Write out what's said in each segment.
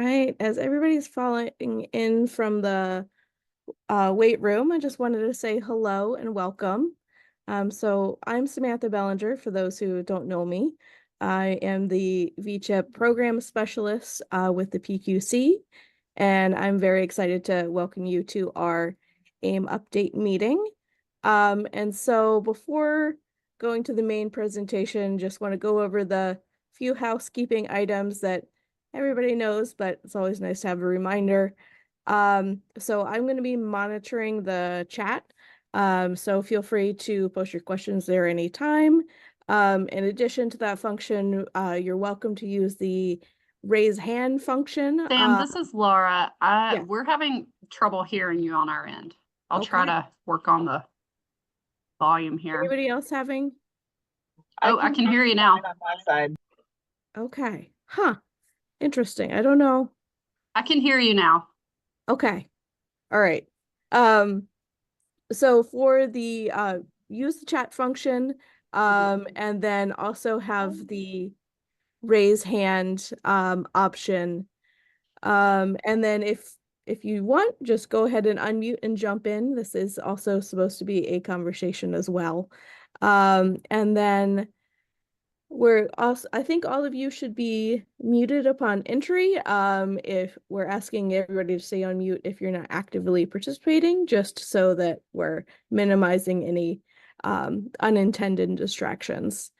right, as everybody's falling in from the weight room, I just wanted to say hello and welcome. So I'm Samantha Bellinger, for those who don't know me. I am the VCHIP program specialist with the PQC, and I'm very excited to welcome you to our AIM update meeting. And so before going to the main presentation, just want to go over the few housekeeping items that everybody knows, but it's always nice to have a reminder. So I'm going to be monitoring the chat. So feel free to post your questions there anytime. In addition to that function, you're welcome to use the raise hand function. Sam, this is Laura. Yeah. We're having trouble hearing you on our end. I'll Okay. try to work on the volume here. Anybody else having? Oh, I can hear you now. On my side. Okay. Huh. Interesting. I don't know. I can hear you now. Okay. All right. So for the use the chat function, and then also have the raise hand option. And then if you want, just go ahead and unmute and jump in. This is also supposed to be a conversation as well. And then I think all of you should be muted upon entry. If we're asking everybody to stay on mute if you're not actively participating, just so that we're minimizing any unintended distractions.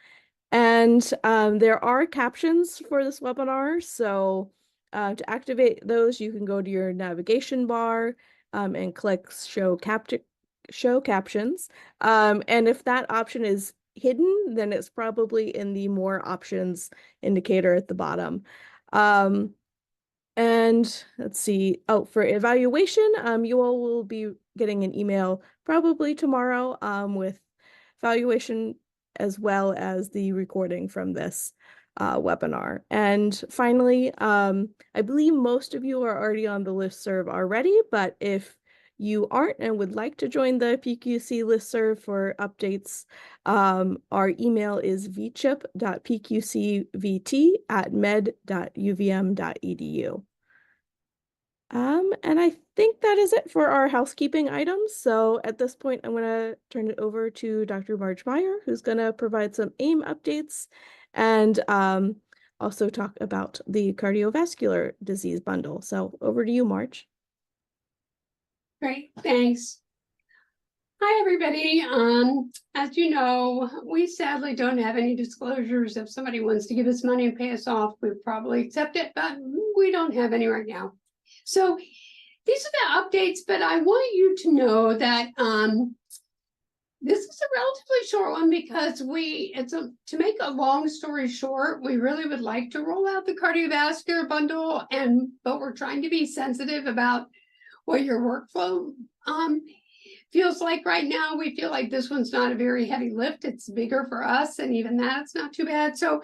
And there are captions for this webinar, so to activate those, you can go to your navigation bar and click show captions. And if that option is hidden, then it's probably in the more options indicator at the bottom. And let's see. Oh, for evaluation, you all will be getting an email probably tomorrow with evaluation as well as the recording from this webinar. And finally, I believe most of you are already on the listserv already, but if you aren't and would like to join the PQC listserv for updates, our email is vchip.pqcvt@med.uvm.edu. And I think that is it for our housekeeping items. So at this point, I'm going to turn it over to Dr. Marge Meyer, who's going to provide some AIM updates and also talk about the Cardiovascular Disease Bundle. So over to you, Marge. Great, thanks. Hi, everybody. As you know, we sadly don't have any disclosures. If somebody wants to give us money and pay us off, we'd probably accept it, but we don't have any right now. So these are the updates, but I want you to know that this is a relatively short one because to make a long story short, we really would like to roll out the cardiovascular bundle, but we're trying to be sensitive about what your workflow feels like right now. We feel like this one's not a very heavy lift. It's bigger for us, and even that's not too bad. So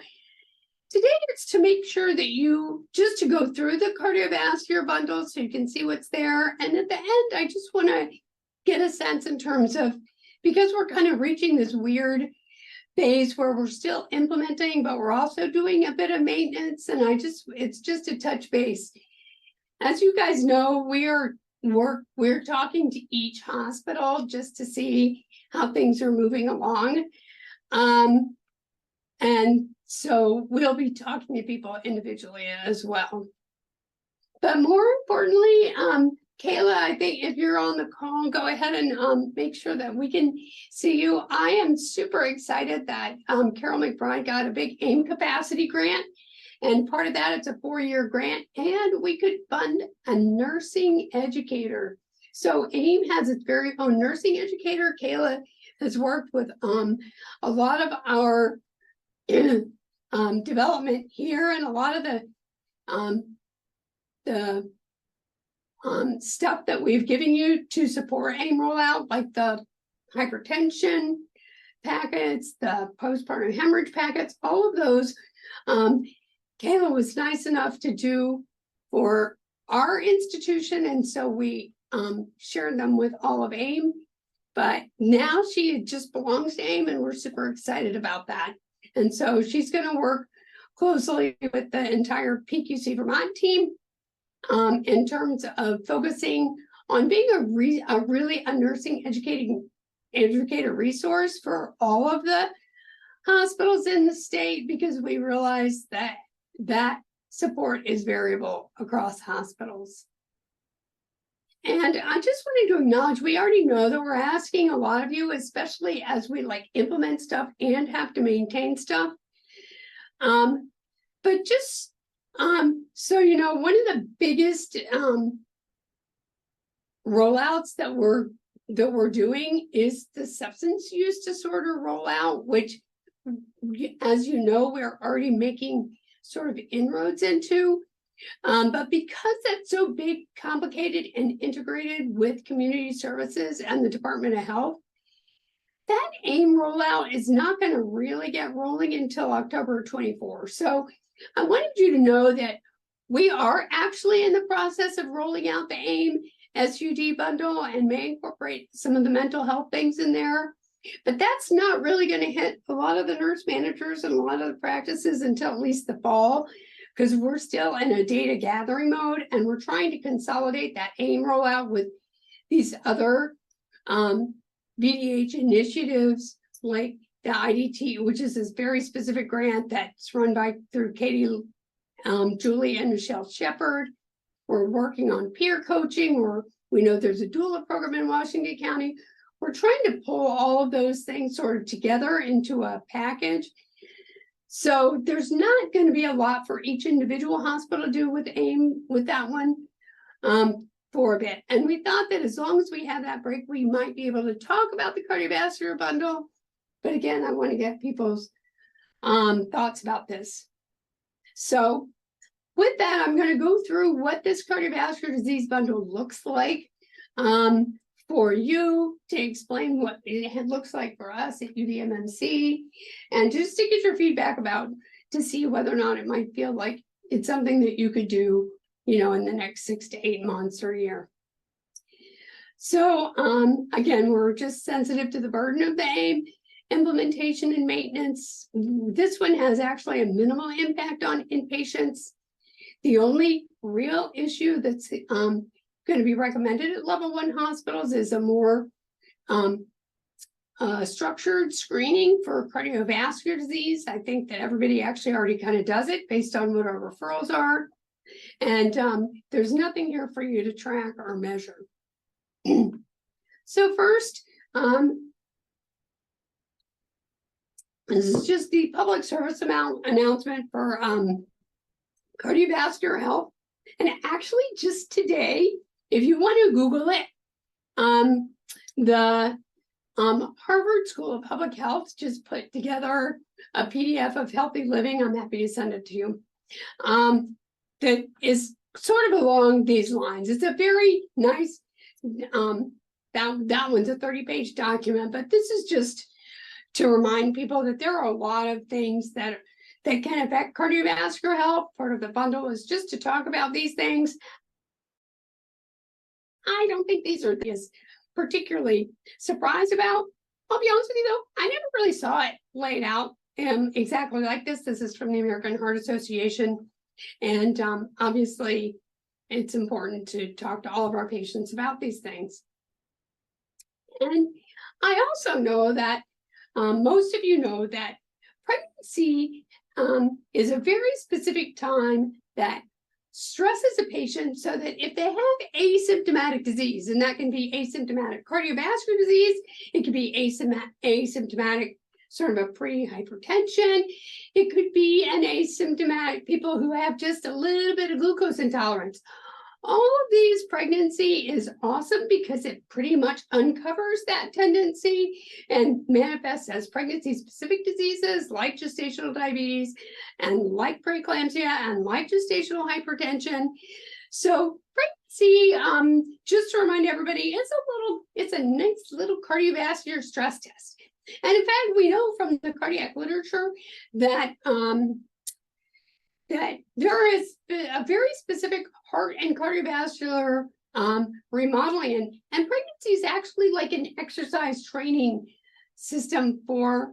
today it's to make sure that to go through the cardiovascular bundle so you can see what's there. And at the end, I just want to get a sense in terms of, because we're kind of reaching this weird phase where we're still implementing, but we're also doing a bit of maintenance. And it's just a touch base. As you guys know, we're talking to each hospital just to see how things are moving along. And so we'll be talking to people individually as well. But more importantly, Kayla, I think if you're on the call, go ahead and make sure that we can see you. I am super excited that Carol McBride got a big AIM capacity grant. And part of that, it's a 4-year grant, and we could fund a nursing educator. So AIM has its very own nursing educator. Kayla has worked with a lot of our development here, and a lot of the stuff that we've given you to support AIM rollout, like the hypertension packets, the postpartum hemorrhage packets, all of those. Kayla was nice enough to do for our institution, and so we shared them with all of AIM. But now she just belongs to AIM, and we're super excited about that. And so she's going to work closely with the entire PQC Vermont team in terms of focusing on being a nursing educator resource for all of the hospitals in the state, because we realize that support is variable across hospitals. And I just wanted to acknowledge, we already know that we're asking a lot of you, especially as we implement stuff and have to maintain stuff. But just so you know, one of the biggest rollouts that we're doing is the substance use disorder rollout, which, as you know, we're already making sort of inroads into. But because that's so big, complicated, and integrated with community services and the Department of Health, that AIM rollout is not going to really get rolling until October 24. So I wanted you to know that we are actually in the process of rolling out the AIM SUD bundle and may incorporate some of the mental health things in there. But that's not really going to hit a lot of the nurse managers and a lot of the practices until at least the fall, because we're still in a data gathering mode and we're trying to consolidate that AIM rollout with these other VDH initiatives like the IDT, which is this very specific grant that's run through Katie, Julie, and Michelle Shepard. We're working on peer coaching, or we know there's a doula program in Washington County. We're trying to pull all of those things sort of together into a package. So there's not going to be a lot for each individual hospital to do with AIM with that one for a bit. And we thought that as long as we have that break, we might be able to talk about the cardiovascular bundle. But again, I want to get people's thoughts about this. So with that, I'm going to go through what this cardiovascular disease bundle looks like for you, to explain what it looks like for us at UDMMC, and just to get your feedback about, to see whether or not it might feel like it's something that you could do, you know, in the next 6 to 8 months or a year. So again, we're just sensitive to the burden of the AIM implementation and maintenance. This one has actually a minimal impact on inpatients. The only real issue that's going to be recommended at level 1 hospitals is a more structured screening for cardiovascular disease. I think that everybody actually already kind of does it based on what our referrals are. And there's nothing here for you to track or measure. So first, this is just the public service announcement for cardiovascular health. And actually just today, if you want to Google it, the Harvard School of Public Health just put together a PDF of healthy living. I'm happy to send it to you. That is sort of along these lines. It's a very nice, that one's a 30-page document, but this is just to remind people that there are a lot of things that can affect cardiovascular health. Part of the bundle is just to talk about these things. I don't think these are particularly surprised about. I'll be honest with you though, I never really saw it laid out exactly like this. This is from the American Heart Association. And obviously it's important to talk to all of our patients about these things. And I also know that most of you know that pregnancy is a very specific time that stresses a patient, so that if they have asymptomatic disease, and that can be asymptomatic cardiovascular disease, it could be asymptomatic sort of a pre-hypertension, it could be an asymptomatic people who have just a little bit of glucose intolerance. All of these, pregnancy is awesome because it pretty much uncovers that tendency and manifests as pregnancy-specific diseases like gestational diabetes and like preeclampsia and like gestational hypertension. So pregnancy, just to remind everybody, it's a nice little cardiovascular stress test. And in fact, we know from the cardiac literature that that there is a very specific heart and cardiovascular remodeling, and pregnancy is actually like an exercise training system for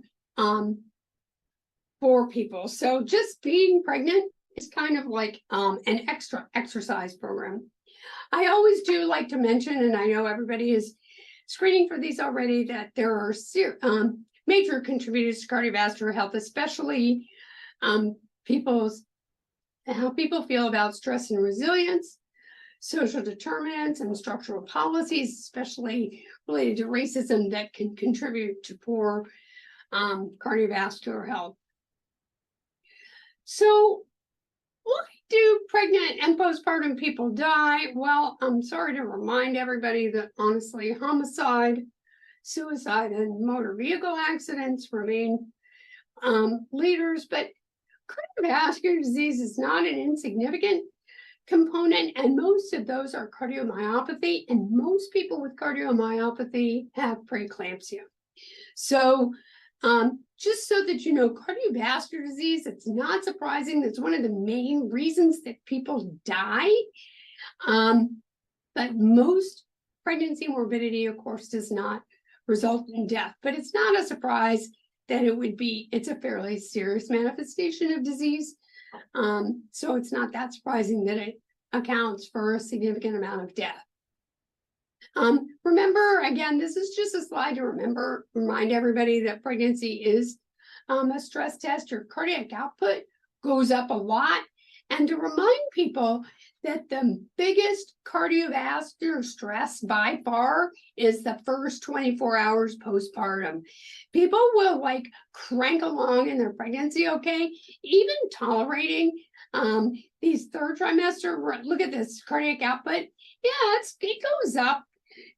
people. So just being pregnant is kind of like an extra exercise program. I always do like to mention, and I know everybody is screening for these already, that there are major contributors to cardiovascular health, especially how people feel about stress and resilience, social determinants, and structural policies, especially related to racism, that can contribute to poor cardiovascular health. So why do pregnant and postpartum people die? Well, I'm sorry to remind everybody that honestly, homicide, suicide, and motor vehicle accidents remain leaders, but cardiovascular disease is not an insignificant component, and most of those are cardiomyopathy, and most people with cardiomyopathy have preeclampsia. So just so that you know, cardiovascular disease, it's not surprising, that's one of the main reasons that people die. But most pregnancy morbidity, of course, does not result in death, but it's not a surprise that it's a fairly serious manifestation of disease. So it's not that surprising that it accounts for a significant amount of death. Remember, again, this is just a slide to remind everybody that pregnancy is a stress test. Your cardiac output goes up a lot. And to remind people that the biggest cardiovascular stress by far is the first 24 hours postpartum. People will like crank along in their pregnancy, okay? Even tolerating these third trimester, look at this cardiac output. Yeah, it goes up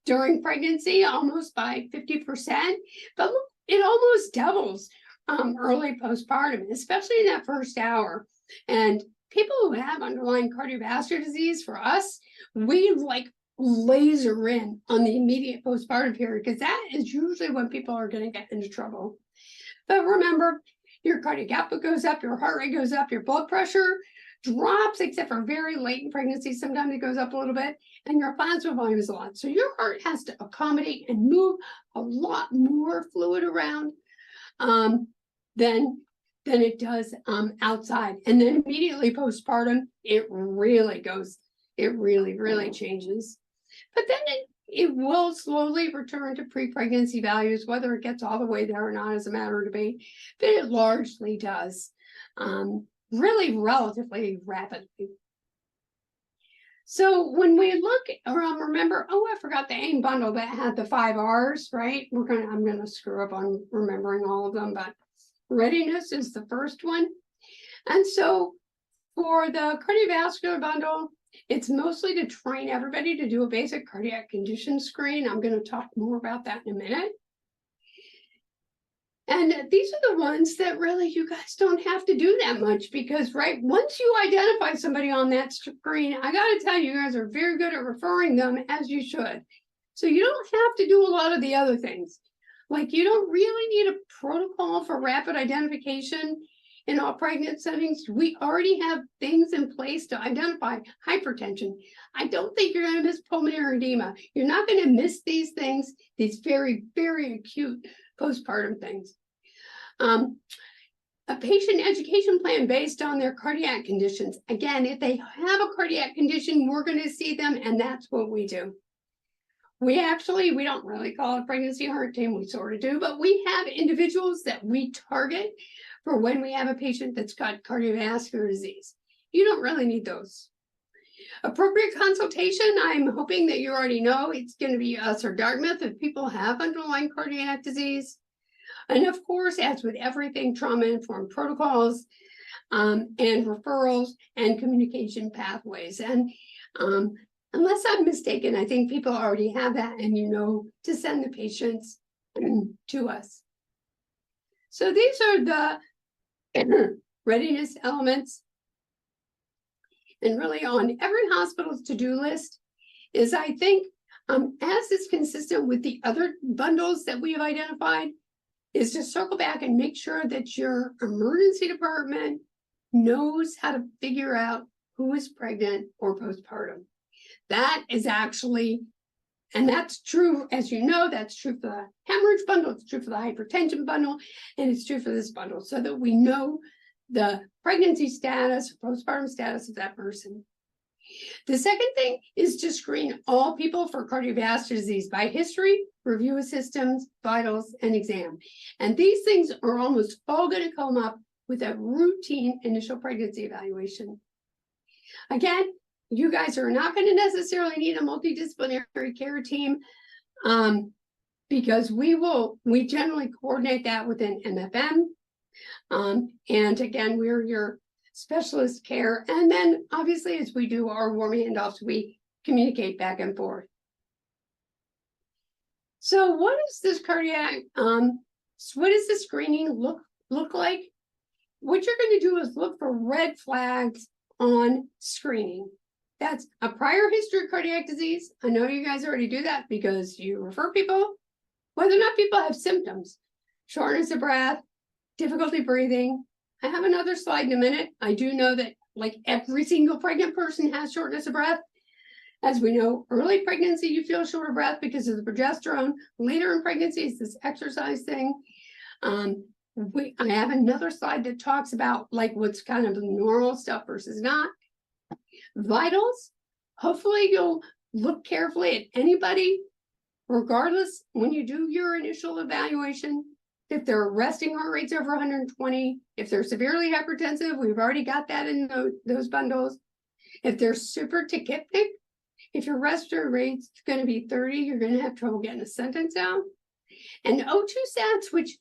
during pregnancy almost by 50%, but look, it almost doubles early postpartum, especially in that first hour. And people who have underlying cardiovascular disease, for us, we like laser in on the immediate postpartum period, because that is usually when people are going to get into trouble. But remember, your cardiac output goes up, your heart rate goes up, your blood pressure drops, except for very late in pregnancy. Sometimes it goes up a little bit, and your plasma volume is a lot. So your heart has to accommodate and move a lot more fluid around than it does outside. And then immediately postpartum, it really changes. But then it will slowly return to pre-pregnancy values, whether it gets all the way there or not is a matter of debate, but it largely does, really relatively rapidly. So when we look around, remember, I forgot the AIM bundle that had the 5 R's, right? I'm gonna screw up on remembering all of them, but readiness is the first one. And so for the cardiovascular bundle, it's mostly to train everybody to do a basic cardiac condition screen. I'm going to talk more about that in a minute. And these are the ones that really you guys don't have to do that much, because once you identify somebody on that screen, I got to tell you, you guys are very good at referring them, as you should. So you don't have to do a lot of the other things. Like, you don't really need a protocol for rapid identification in all pregnant settings. We already have things in place to identify hypertension. I don't think you're going to miss pulmonary edema. You're not going to miss these things, these very, very acute postpartum things. A patient education plan based on their cardiac conditions. Again, if they have a cardiac condition, we're going to see them, and that's what we do. We don't really call it pregnancy heart team, we sort of do, but we have individuals that we target for when we have a patient that's got cardiovascular disease. You don't really need those. Appropriate consultation, I'm hoping that you already know it's going to be us or Dartmouth if people have underlying cardiac disease. And of course, as with everything, trauma-informed protocols and referrals and communication pathways. And unless I'm mistaken, I think people already have that, and you know to send the patients to us. So these are the readiness elements. And really on every hospital's to-do list is, I think, as is consistent with the other bundles that we have identified, is to circle back and make sure that your emergency department knows how to figure out who is pregnant or postpartum. That is actually, and that's true, as you know, that's true for the hemorrhage bundle, it's true for the hypertension bundle, and it's true for this bundle, so that we know the pregnancy status, postpartum status of that person. The second thing is to screen all people for cardiovascular disease by history, review of systems, vitals, and exam. And these things are almost all going to come up with a routine initial pregnancy evaluation. Again, you guys are not going to necessarily need a multidisciplinary care team because we generally coordinate that within MFM. And again, we're your specialist care. And then obviously, as we do our warm handoffs, we communicate back and forth. So what is this cardiac, what does the screening look like? What you're going to do is look for red flags on screening. That's a prior history of cardiac disease. I know you guys already do that because you refer people, whether or not people have symptoms, shortness of breath, difficulty breathing. I have another slide in a minute. I do know that like every single pregnant person has shortness of breath. As we know, early pregnancy, you feel short of breath because of the progesterone. Later in pregnancy, it's this exercise thing. I have another slide that talks about like what's kind of normal stuff versus not. Vitals, hopefully you'll look carefully at anybody, regardless when you do your initial evaluation. If their resting heart rate's over 120, if they're severely hypertensive, we've already got that in those bundles. If they're super tachypnic, if your respiratory rate's going to be 30, you're going to have trouble getting a sentence out. And O2 sats, which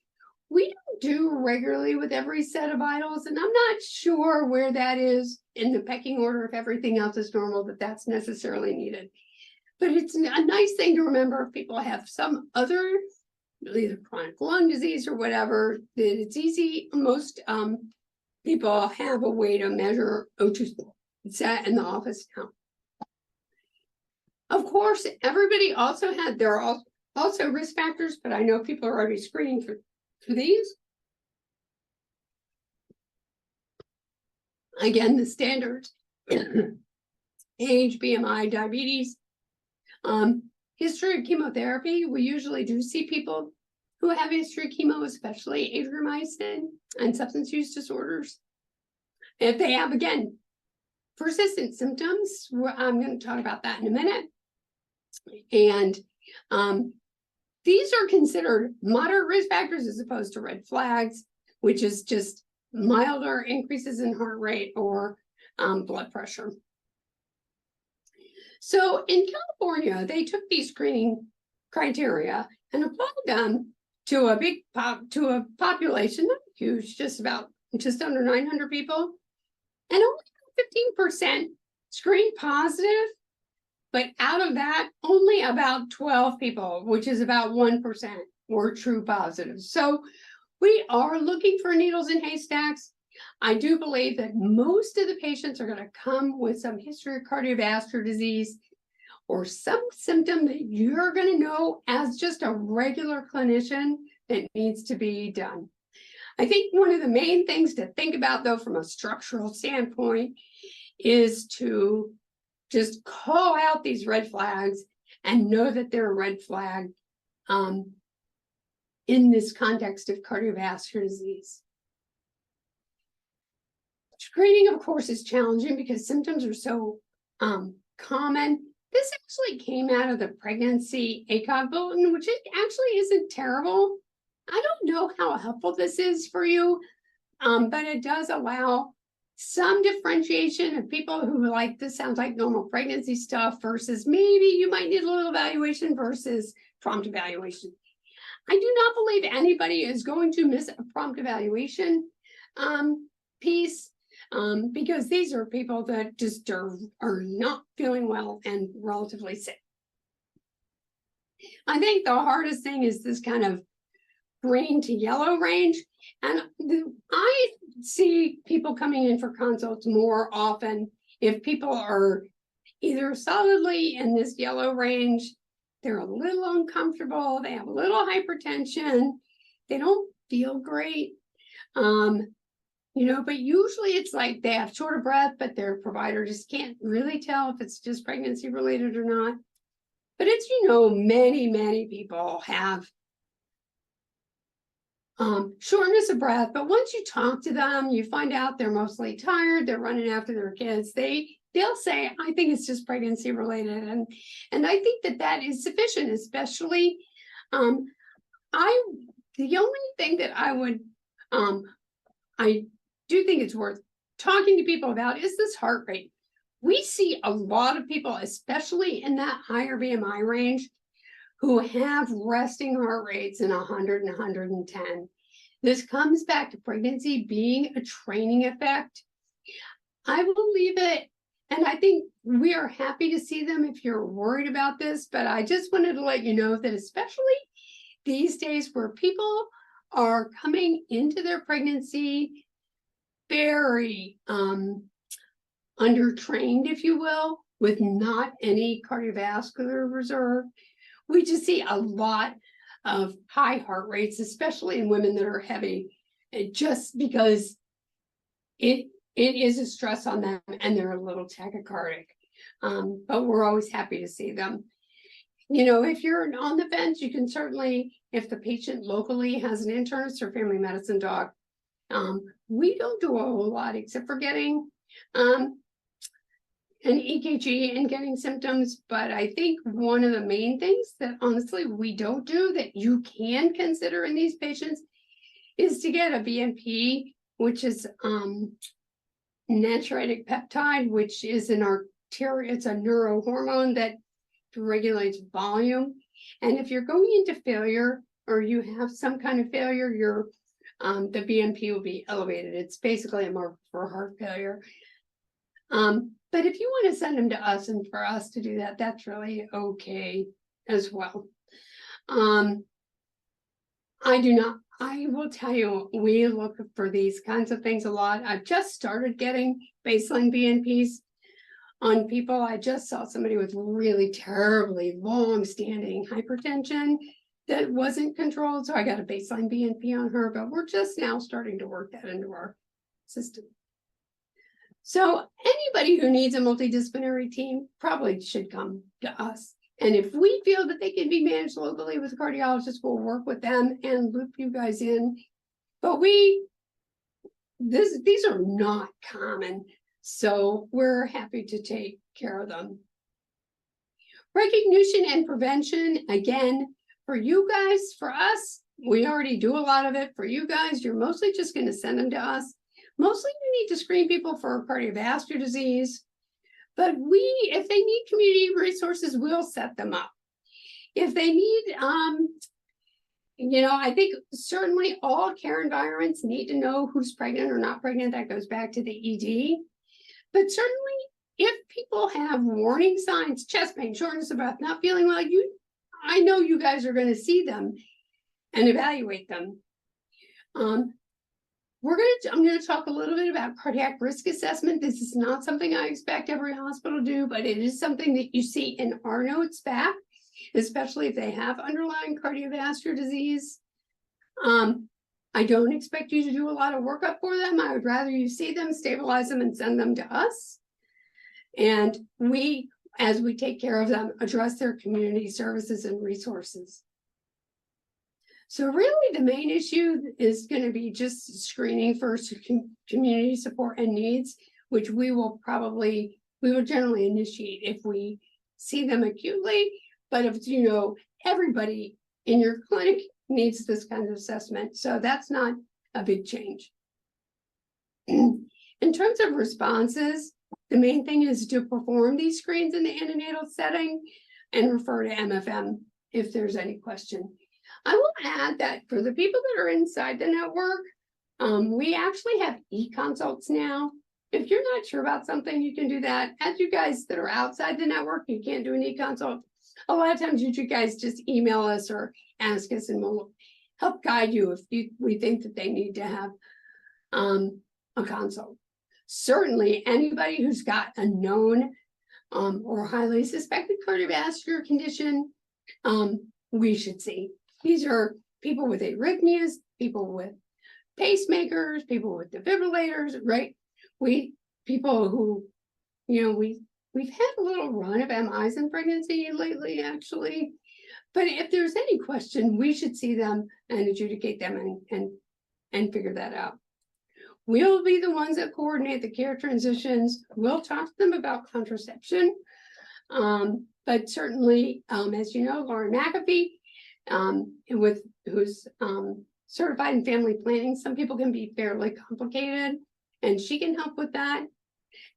we don't do regularly with every set of vitals, and I'm not sure where that is in the pecking order if everything else is normal, that that's necessarily needed. But it's a nice thing to remember if people have some other, either chronic lung disease or whatever, that it's easy. Most people have a way to measure O2 sat in the office now. Of course, everybody also there are also risk factors, but I know people are already screening for these. Again, the standards, age, BMI, diabetes, history of chemotherapy. We usually do see people who have a history of chemo, especially adriamycin and substance use disorders. If they have, again, persistent symptoms, I'm going to talk about that in a minute. And these are considered moderate risk factors as opposed to red flags, which is just milder increases in heart rate or blood pressure. So in California, they took these screening criteria and applied them to a population, not huge, just under 900 people, and only 15% screened positive. But out of that, only about 12 people, which is about 1%, were true positives. So we are looking for needles in haystacks. I do believe that most of the patients are going to come with some history of cardiovascular disease or some symptom that you're going to know as just a regular clinician that needs to be done. I think one of the main things to think about, though, from a structural standpoint, is to just call out these red flags and know that they're a red flag in this context of cardiovascular disease. Screening, of course, is challenging because symptoms are so common. This actually came out of the pregnancy ACOG bulletin, which it actually isn't terrible. I don't know how helpful this is for you, but it does allow some differentiation of people who like, this sounds like normal pregnancy stuff versus maybe you might need a little evaluation versus prompt evaluation. I do not believe anybody is going to miss a prompt evaluation piece because these are people that just are not feeling well and relatively sick. I think the hardest thing is this kind of green to yellow range. And I see people coming in for consults more often if people are either solidly in this yellow range, they're a little uncomfortable, they have a little hypertension, they don't feel great, but usually it's like they have short of breath, but their provider just can't really tell if it's just pregnancy related or not. But it's, many, many people have shortness of breath. But once you talk to them, you find out they're mostly tired, they're running after their kids. They'll say, I think it's just pregnancy related. And I think that that is sufficient, especially, the only thing that I do think it's worth talking to people about is this heart rate. We see a lot of people, especially in that higher BMI range, who have resting heart rates in 100 and 110. This comes back to pregnancy being a training effect. I believe it. And I think we are happy to see them if you're worried about this, but I just wanted to let you know that especially these days where people are coming into their pregnancy very undertrained, if you will, with not any cardiovascular reserve, we just see a lot of high heart rates, especially in women that are heavy, just because it is a stress on them and they're a little tachycardic. But we're always happy to see them. You know, if you're on the fence, you can certainly, if the patient locally has an internist or family medicine doc, we don't do a whole lot except for getting an EKG and getting symptoms. But I think one of the main things that honestly we don't do that you can consider in these patients is to get a BNP, which is natriuretic peptide, which is an it's a neurohormone that regulates volume. And if you're going into failure or you have some kind of failure, the BNP will be elevated. It's basically a marker for heart failure. But if you want to send them to us and for us to do that, that's really okay as well. I will tell you, we look for these kinds of things a lot. I've just started getting baseline BNPs on people. I just saw somebody with really terribly long-standing hypertension that wasn't controlled, so I got a baseline BNP on her, but we're just now starting to work that into our system. So anybody who needs a multidisciplinary team probably should come to us. And if we feel that they can be managed locally with a cardiologist, we'll work with them and loop you guys in. But these are not common, so we're happy to take care of them. Recognition and prevention, again, for you guys, for us, we already do a lot of it. For you guys, you're mostly just going to send them to us. Mostly you need to screen people for cardiovascular disease, but if they need community resources, we'll set them up. If they need, I think certainly all care environments need to know who's pregnant or not pregnant. That goes back to the ED. But certainly if people have warning signs, chest pain, shortness of breath, not feeling well, I know you guys are going to see them and evaluate them. I'm going to talk a little bit about cardiac risk assessment. This is not something I expect every hospital to do, but it is something that you see in our notes back, especially if they have underlying cardiovascular disease. I don't expect you to do a lot of workup for them. I would rather you see them, stabilize them, and send them to us. And we, as we take care of them, address their community services and resources. So really the main issue is going to be just screening for community support and needs, which we will generally initiate if we see them acutely. But if everybody in your clinic needs this kind of assessment, so that's not a big change. In terms of responses, the main thing is to perform these screens in the antenatal setting and refer to MFM if there's any question. I will add that for the people that are inside the network, we actually have e-consults now. If you're not sure about something, you can do that. As you guys that are outside the network, you can't do an e-consult. A lot of times you guys just email us or ask us and we'll help guide you if we think that they need to have a consult. Certainly anybody who's got a known or highly suspected cardiovascular condition, we should see. These are people with arrhythmias, people with pacemakers, people with defibrillators, right? People who, we've had a little run of MIs in pregnancy lately, actually, But if there's any question, we should see them and adjudicate them and figure that out. We'll be the ones that coordinate the care transitions. We'll talk to them about contraception. But certainly, as you know, Lauren McAfee, who's certified in family planning, some people can be fairly complicated, and she can help with that.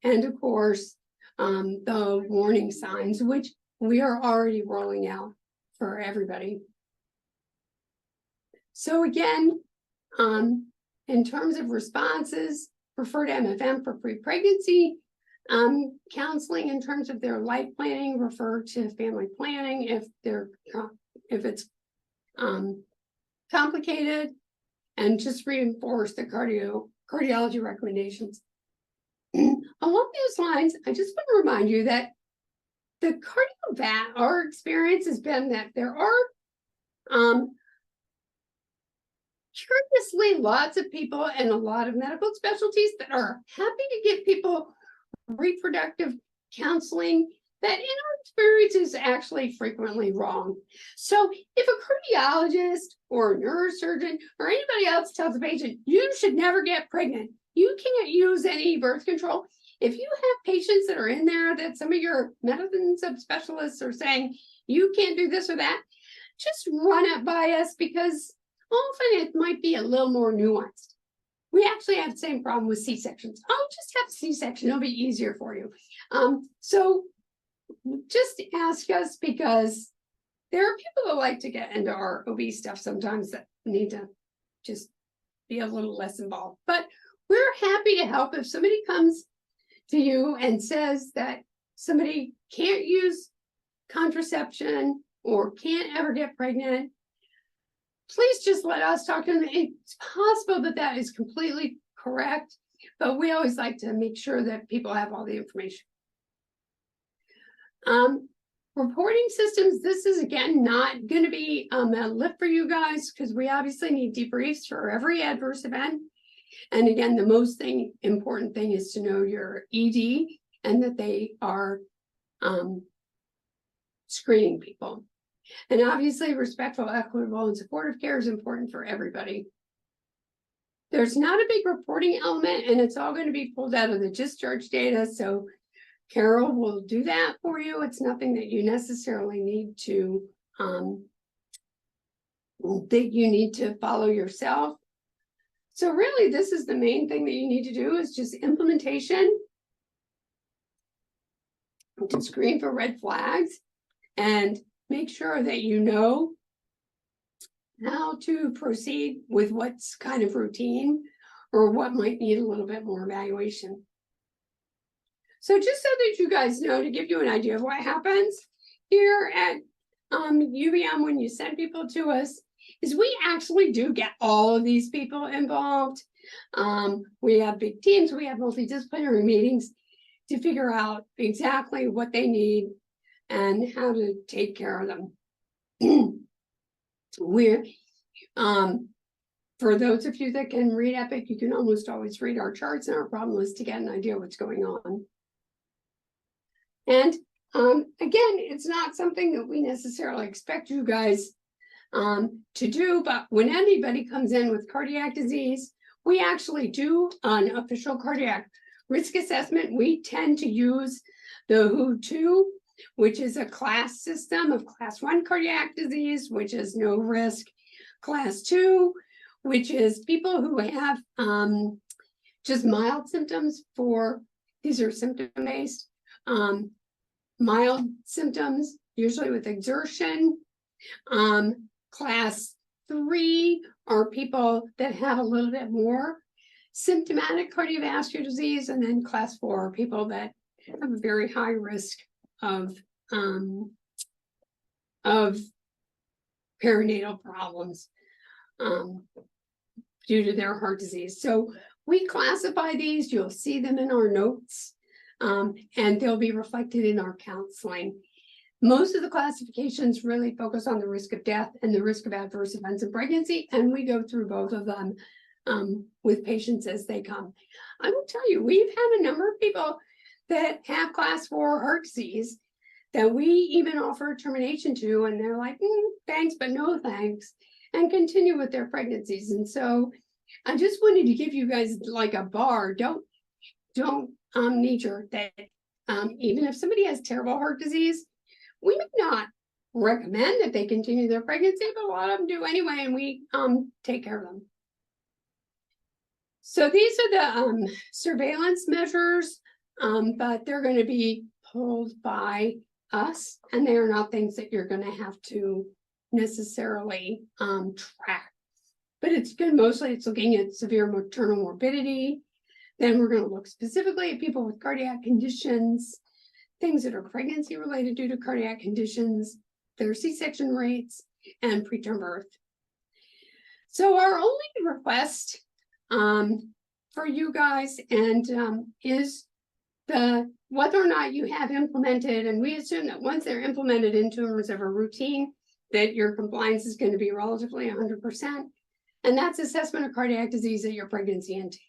And of course, the warning signs, which we are already rolling out for everybody. So again, in terms of responses, refer to MFM for pre-pregnancy. Counseling in terms of their life planning, refer to family planning if it's complicated, and just reinforce the cardiology recommendations. Along those lines, I just want to remind you that the our experience has been that there are curiously lots of people and a lot of medical specialties that are happy to give people reproductive counseling that in our experience is actually frequently wrong. So if a cardiologist or a neurosurgeon or anybody else tells a patient, you should never get pregnant, you can't use any birth control. If you have patients that are in there that some of your medicine subspecialists are saying, you can't do this or that, just run it by us, because often it might be a little more nuanced. We actually have the same problem with C-sections. Oh, just have a C-section, it'll be easier for you. So just ask us, because there are people that like to get into our OB stuff sometimes that need to just be a little less involved. But we're happy to help. If somebody comes to you and says that somebody can't use contraception or can't ever get pregnant, please just let us talk to them. It's possible that that is completely correct, but we always like to make sure that people have all the information. Reporting systems, this is again not going to be a lift for you guys, because we obviously need debriefs for every adverse event. And again, the most important thing is to know your ED and that they are screening people. And obviously, respectful, equitable, and supportive care is important for everybody. There's not a big reporting element, and it's all going to be pulled out of the discharge data. So Carol will do that for you. It's nothing that you necessarily need to follow yourself. So really, this is the main thing that you need to do, is just implementation, to screen for red flags, and make sure that you know how to proceed with what's kind of routine or what might need a little bit more evaluation. So just so that you guys know, to give you an idea of what happens here at UVM when you send people to us, is we actually do get all of these people involved. We have big teams, we have multidisciplinary meetings to figure out exactly what they need and how to take care of them. We're for those of you that can read Epic, you can almost always read our charts and our problem list to get an idea what's going on. And again, it's not something that we necessarily expect you guys to do, but when anybody comes in with cardiac disease, we actually do an official cardiac risk assessment. We tend to use the WHO, which is a class system of class 1 cardiac disease, which is no risk, class 2, which is people who have just mild symptoms these are symptom-based, mild symptoms, usually with exertion. Class 3 are people that have a little bit more symptomatic cardiovascular disease, and then class 4 are people that have a very high risk of perinatal problems due to their heart disease. So we classify these, you'll see them in our notes, and they'll be reflected in our counseling. Most of the classifications really focus on the risk of death and the risk of adverse events in pregnancy, and we go through both of them with patients as they come. I will tell you, we've had a number of people that have class 4 heart disease that we even offer termination to, and they're like, thanks, but no thanks, and continue with their pregnancies. And so I just wanted to give you guys like a bar. Don't knee-jerk that even if somebody has terrible heart disease, we may not recommend that they continue their pregnancy, but a lot of them do anyway, and we take care of them. So these are the surveillance measures, but they're going to be pulled by us, and they are not things that you're going to have to necessarily track. But it's good. Mostly it's looking at severe maternal morbidity. Then we're going to look specifically at people with cardiac conditions, things that are pregnancy related due to cardiac conditions, their C-section rates, and preterm birth. So our only request for you guys is whether or not you have implemented, and we assume that once they're implemented in terms of a routine, that your compliance is going to be relatively 100%. And that's assessment of cardiac disease at your pregnancy intake.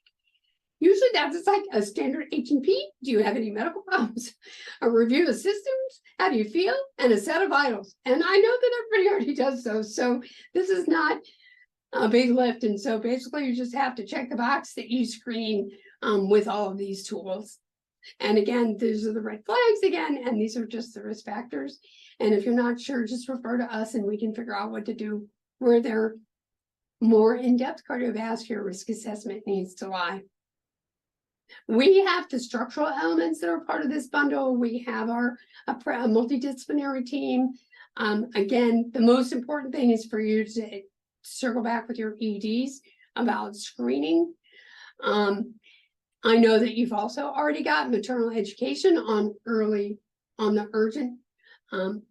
Usually that's like a standard H&P. Do you have any medical problems? A review of systems. How do you feel? And a set of vitals. And I know that everybody already does those. So this is not a big lift. And so basically you just have to check the box that you screen with all of these tools. And again, these are the red flags again, and these are just the risk factors. And if you're not sure, just refer to us and we can figure out what to do where their more in-depth cardiovascular risk assessment needs to lie. We have the structural elements that are part of this bundle. We have a multidisciplinary team. Again, the most important thing is for you to circle back with your EDs about screening. I know that you've also already got maternal education on the urgent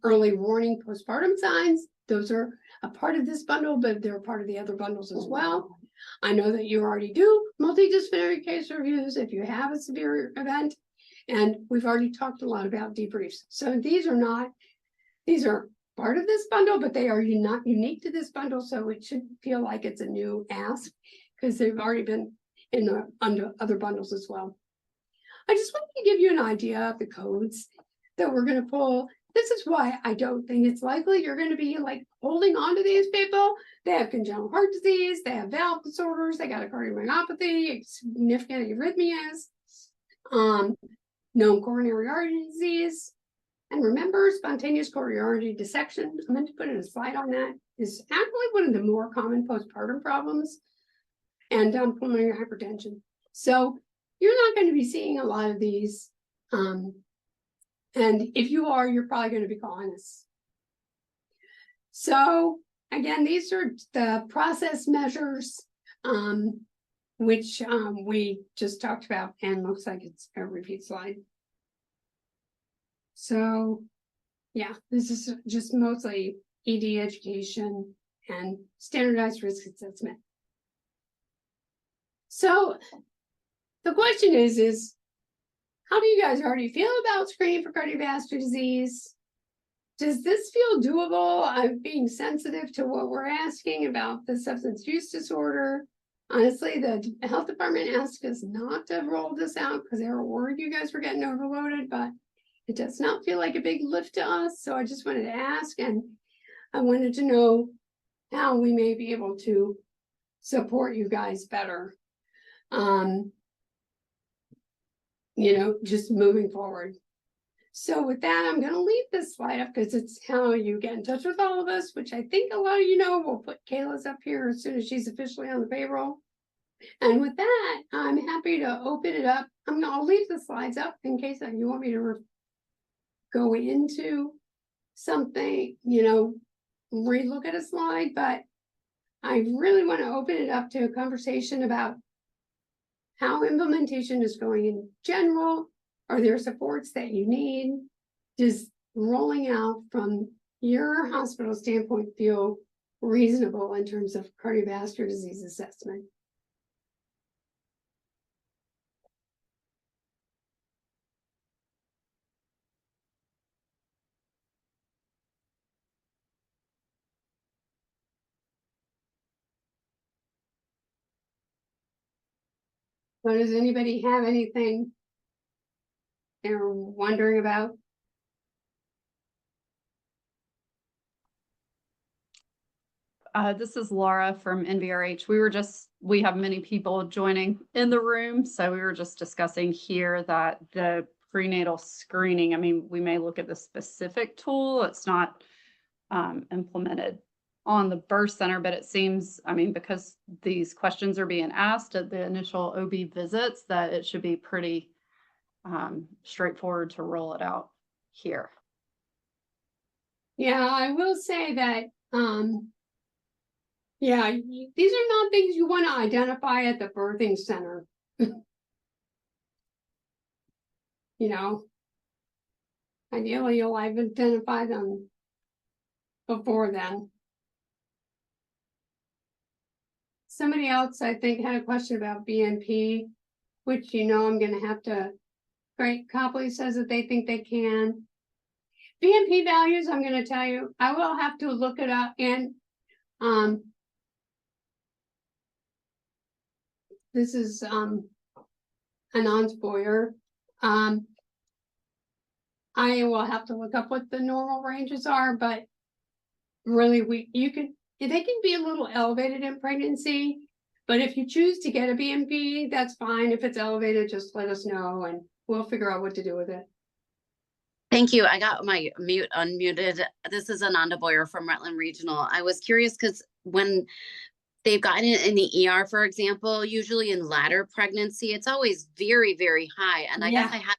early warning postpartum signs. Those are a part of this bundle, but they're part of the other bundles as well. I know that you already do multidisciplinary case reviews if you have a severe event, and we've already talked a lot about debriefs. So these are part of this bundle, but they are not unique to this bundle, so it shouldn't feel like it's a new ask because they've already been in the under other bundles as well. I just wanted to give you an idea of the codes that we're going to pull. This is why I don't think it's likely you're going to be like holding on to these people. They have congenital heart disease, they have valve disorders, they got a cardiomyopathy, significant arrhythmias, known coronary artery disease. And remember, spontaneous coronary artery dissection, I meant to put in a slide on that, is actually one of the more common postpartum problems, and pulmonary hypertension. So you're not going to be seeing a lot of these. And if you are, you're probably going to be calling us. So again, these are the process measures, which we just talked about, and looks like it's a repeat slide. So yeah, this is just mostly ED education and standardized risk assessment. So the question is how do you guys already feel about screening for cardiovascular disease? Does this feel doable? I'm being sensitive to what we're asking about the substance use disorder. Honestly, the health department asked us not to roll this out because they were worried you guys were getting overloaded, but it does not feel like a big lift to us. So I just wanted to ask, and I wanted to know how we may be able to support you guys better. Just moving forward. So with that, I'm going to leave this slide up because it's how you get in touch with all of us, which I think a lot of you know. We'll put Kayla's up here as soon as she's officially on the payroll. And with that, I'm happy to open it up. I'll leave the slides up in case you want me to go into something, relook at a slide, but I really want to open it up to a conversation about how implementation is going in general. Are there supports that you need? Does rolling out from your hospital standpoint feel reasonable in terms of cardiovascular disease assessment? So does anybody have anything they're wondering about? This is Laura from NVRH. We have many people joining in the room. So we were just discussing here that the prenatal screening, I mean, we may look at the specific tool. It's not implemented on the birth center, but it seems, I mean, because these questions are being asked at the initial OB visits, that it should be pretty straightforward to roll it out here. Yeah, I will say that, yeah, these are not things you want to identify at the birthing center. You know, ideally you'll identify them before then. Somebody else, I think, had a question about BNP, which, you know, I'm gonna have to, Great Copley says that they think they can. BNP values, I'm gonna tell you, I will have to look it up, and this is Anand's Boyer. I will have to look up what the normal ranges are, but really they can be a little elevated in pregnancy, but if you choose to get a BNP, that's fine. If it's elevated, just let us know and we'll figure out what to do with it. Thank you. I got my mute unmuted. This is Ananda Boyer from Rutland Regional. I was curious because when they've gotten it in the ER, for example, usually in latter pregnancy, it's always very, very high. And I guess I had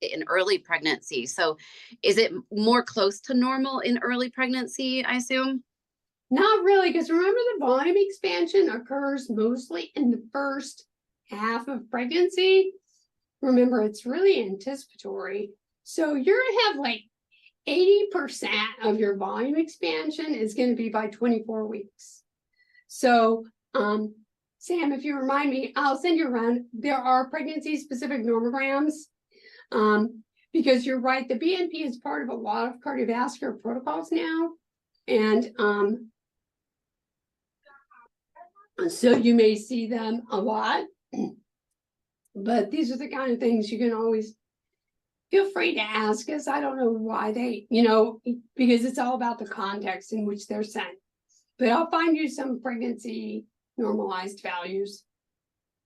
it in early pregnancy. So is it more close to normal in early pregnancy, I assume? Not really, because remember, the volume expansion occurs mostly in the first half of pregnancy. Remember, it's really anticipatory. So you're gonna have like 80% of your volume expansion is going to be by 24 weeks. So, Sam, if you remind me, I'll send you around. There are pregnancy-specific normograms, because you're right, the BNP is part of a lot of cardiovascular protocols now, and so you may see them a lot. But these are the kind of things you can always feel free to ask us. I don't know why they, you know, because it's all about the context in which they're sent. But I'll find you some pregnancy normalized values.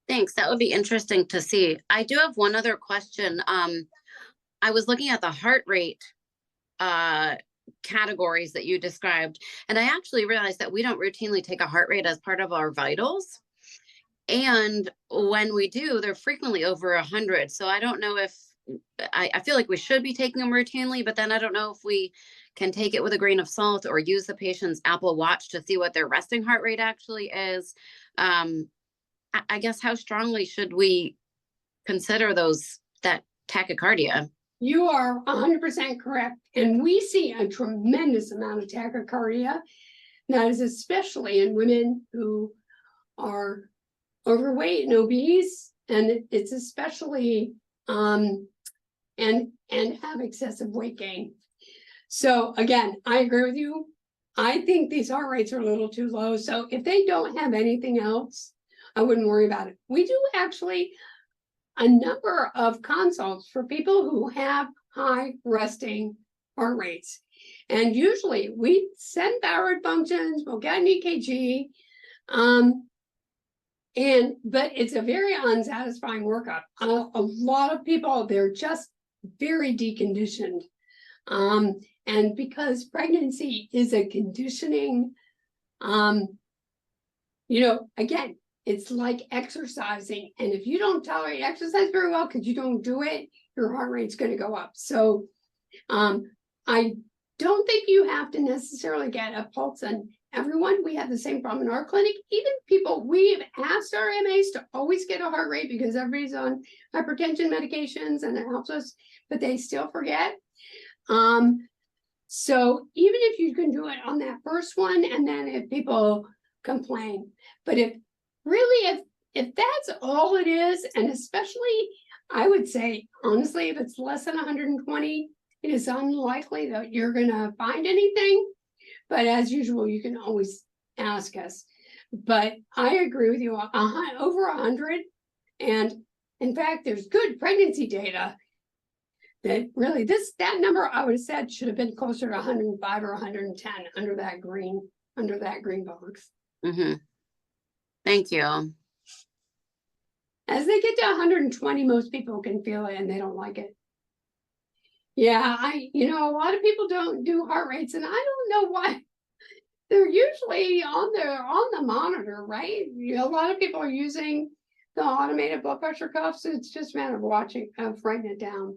Thanks. That would be interesting to see. I do have one other question. I was looking at the heart rate categories that you described, and I actually realized that we don't routinely take a heart rate as part of our vitals. And when we do, they're frequently over 100. So I don't know if, I feel like we should be taking them routinely, but then I don't know if we can take it with a grain of salt or use the patient's Apple Watch to see what their resting heart rate actually is. I guess how strongly should we consider that tachycardia? You are 100% correct. And we see a tremendous amount of tachycardia. That is especially in women who are overweight and obese, and it's especially and have excessive weight gain. So again, I agree with you. I think these heart rates are a little too low. So if they don't have anything else, I wouldn't worry about it. We do actually a number of consults for people who have high resting heart rates. And usually we send thyroid functions, we'll get an EKG, but it's a very unsatisfying workup. A lot of people, they're just very deconditioned. And because pregnancy is a conditioning, you know, again, it's like exercising. And if you don't tolerate exercise very well because you don't do it, your heart rate's going to go up. So I don't think you have to necessarily get a pulse on everyone. We have the same problem in our clinic. Even people, we've asked our MAs to always get a heart rate because everybody's on hypertension medications and it helps us, but they still forget. So even if you can do it on that first one, and then if people complain, but if that's all it is, and especially I would say, honestly, if it's less than 120, it is unlikely that you're gonna find anything. But as usual, you can always ask us. But I agree with you, over 100. And in fact, there's good pregnancy data that really that number I would have said should have been closer to 105 or 110 under that green. under that green box. Mm-hmm. Thank you. As they get to 120, most people can feel it and they don't like it. Yeah, a lot of people don't do heart rates, and I don't know why. They're usually on the monitor, right? A lot of people are using the automated blood pressure cuffs. It's just a matter of writing it down.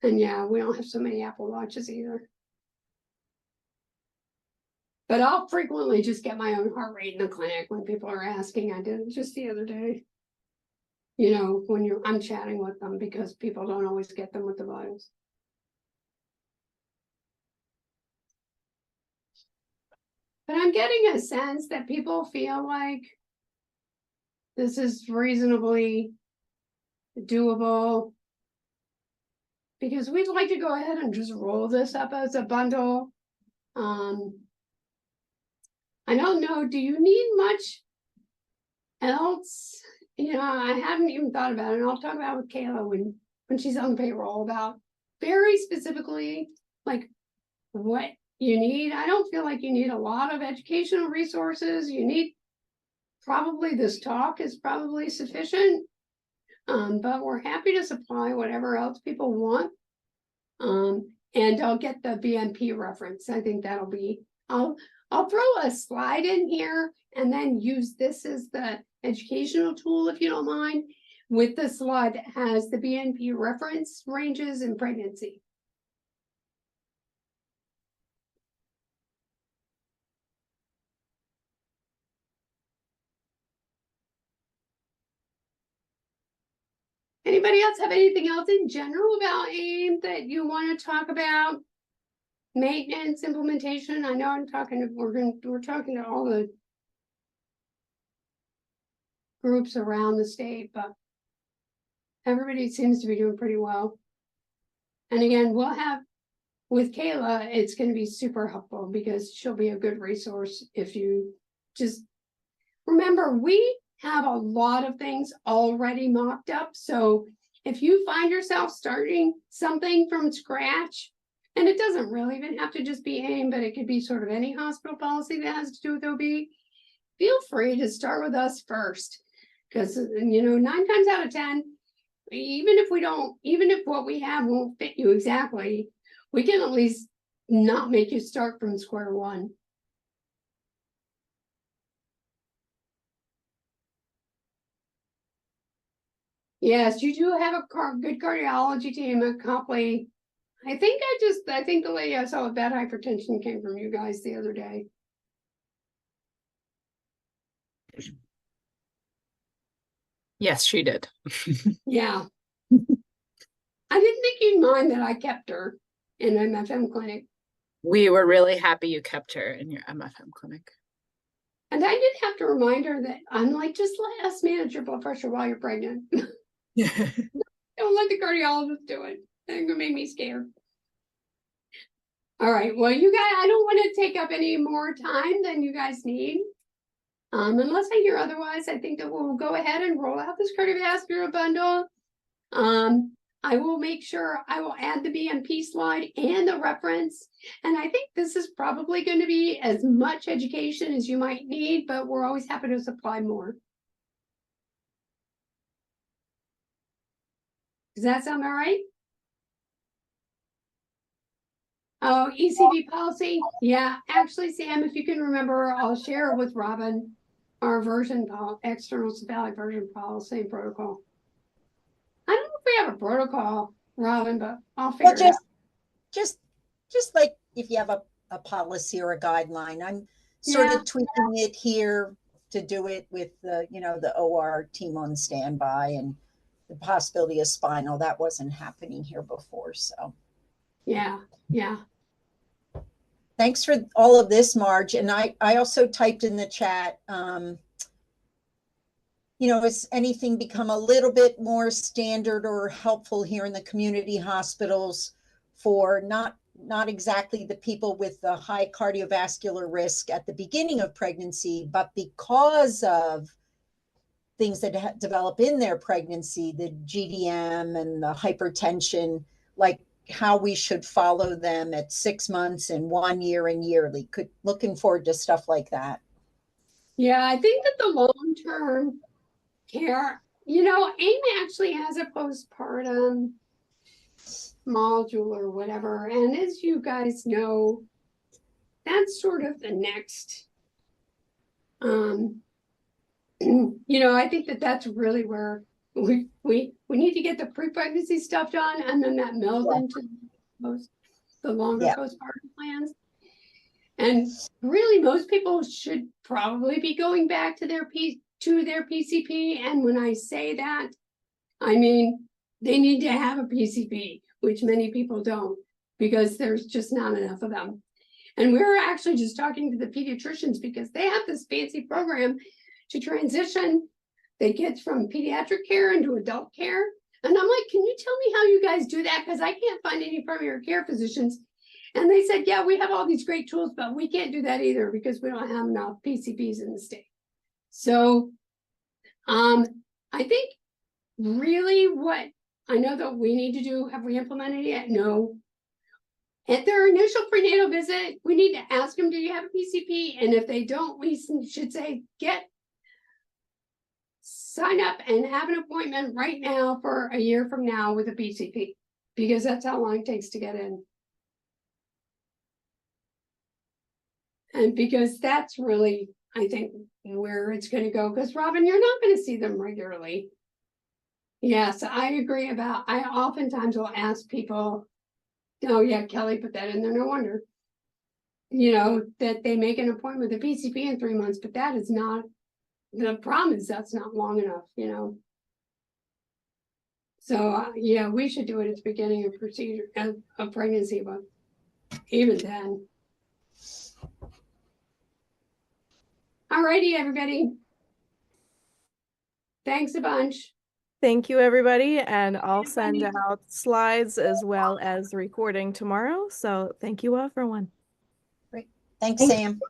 And yeah, we don't have so many Apple Watches either. But I'll frequently just get my own heart rate in the clinic when people are asking. I did it just the other day. When I'm chatting with them because people don't always get them with the vitals. But I'm getting a sense that people feel like this is reasonably doable because we'd like to go ahead and just roll this up as a bundle. I don't know, do you need much else? I hadn't even thought about it, and I'll talk about it with Kayla when she's on payroll about very specifically like what you need. I don't feel like you need a lot of educational resources. You need probably this talk is probably sufficient. But we're happy to supply whatever else people want. And I'll get the BNP reference. I think that'll be, I'll throw a slide in here and then use this as the educational tool, if you don't mind, with the slide that has the BNP reference ranges in pregnancy. Anybody else have anything else in general about AIM that you want to talk about? Maintenance, implementation. I know we're talking to all the groups around the state, but everybody seems to be doing pretty well. And again, with Kayla, it's going to be super helpful because she'll be a good resource if you just remember, we have a lot of things already mocked up. So if you find yourself starting something from scratch, and it doesn't really even have to just be AIM, but it could be sort of any hospital policy that has to do with OB, feel free to start with us first. Because, 9 times out of 10, even if what we have won't fit you exactly, we can at least not make you start from square one. Yes, you do have a good cardiology team at Copley. I think the lady I saw with bad hypertension came from you guys the other day. Yes, she did. Yeah. I didn't think you'd mind that I kept her in an MFM clinic. We were really happy you kept her in your MFM clinic. And I did have to remind her that I'm like, just let us manage your blood pressure while you're pregnant. Don't let the cardiologist do it. It's gonna make me scared. All right, well, you guys, I don't want to take up any more time than you guys need. Unless I hear otherwise, I think that we'll go ahead and roll out this cardiovascular bundle. I will make sure I will add the BMP slide and the reference. And I think this is probably going to be as much education as you might need, but we're always happy to supply more. Does that sound all right? Oh, ECV policy. Yeah, actually, Sam, if you can remember, I'll share with Robin our external cephalic version policy and protocol. I don't know if we have a protocol, Robin, but I'll figure it out. Just like if you have a policy or a guideline, I'm sort of tweaking it here to do it with the OR team on standby and the possibility of spinal. That wasn't happening here before. So yeah. Thanks for all of this, Marge. And I also typed in the chat, has anything become a little bit more standard or helpful here in the community hospitals for not exactly the people with the high cardiovascular risk at the beginning of pregnancy, but because of things that develop in their pregnancy, the GDM and the hypertension, like how we should follow them at 6 months and 1 year and yearly. Looking forward to stuff like that. Yeah, I think that the long-term care, AIM actually has a postpartum module or whatever. And as you guys know, that's sort of the next, I think that that's really where we need to get the pre-pregnancy stuff done, and then that melds into the longer postpartum plans. And really, most people should probably be going back to their PCP. And when I say that, I mean they need to have a PCP, which many people don't, because there's just not enough of them. And we're actually just talking to the pediatricians because they have this fancy program to transition the kids from pediatric care into adult care. And I'm like, can you tell me how you guys do that? Because I can't find any primary care physicians. And they said, yeah, we have all these great tools, but we can't do that either because we don't have enough PCPs in the state. So I think really what I know that we need to do, have we implemented it yet? No. At their initial prenatal visit, we need to ask them, do you have a PCP? And if they don't, we should say, sign up and have an appointment right now for a year from now with a PCP, because that's how long it takes to get in. And because that's really, I think, where it's going to go. Because Robin, you're not going to see them regularly. Yes, I agree I oftentimes will ask people, oh yeah, Kelly put that in there, no wonder. That they make an appointment with a PCP in 3 months, but that is not, the problem is that's not long enough, So yeah, we should do it at the beginning of procedure of pregnancy, but even then. Alrighty, everybody. Thanks a bunch. Thank you, everybody. And I'll send out slides as well as recording tomorrow. So thank you, everyone. Great. Thanks, Sam.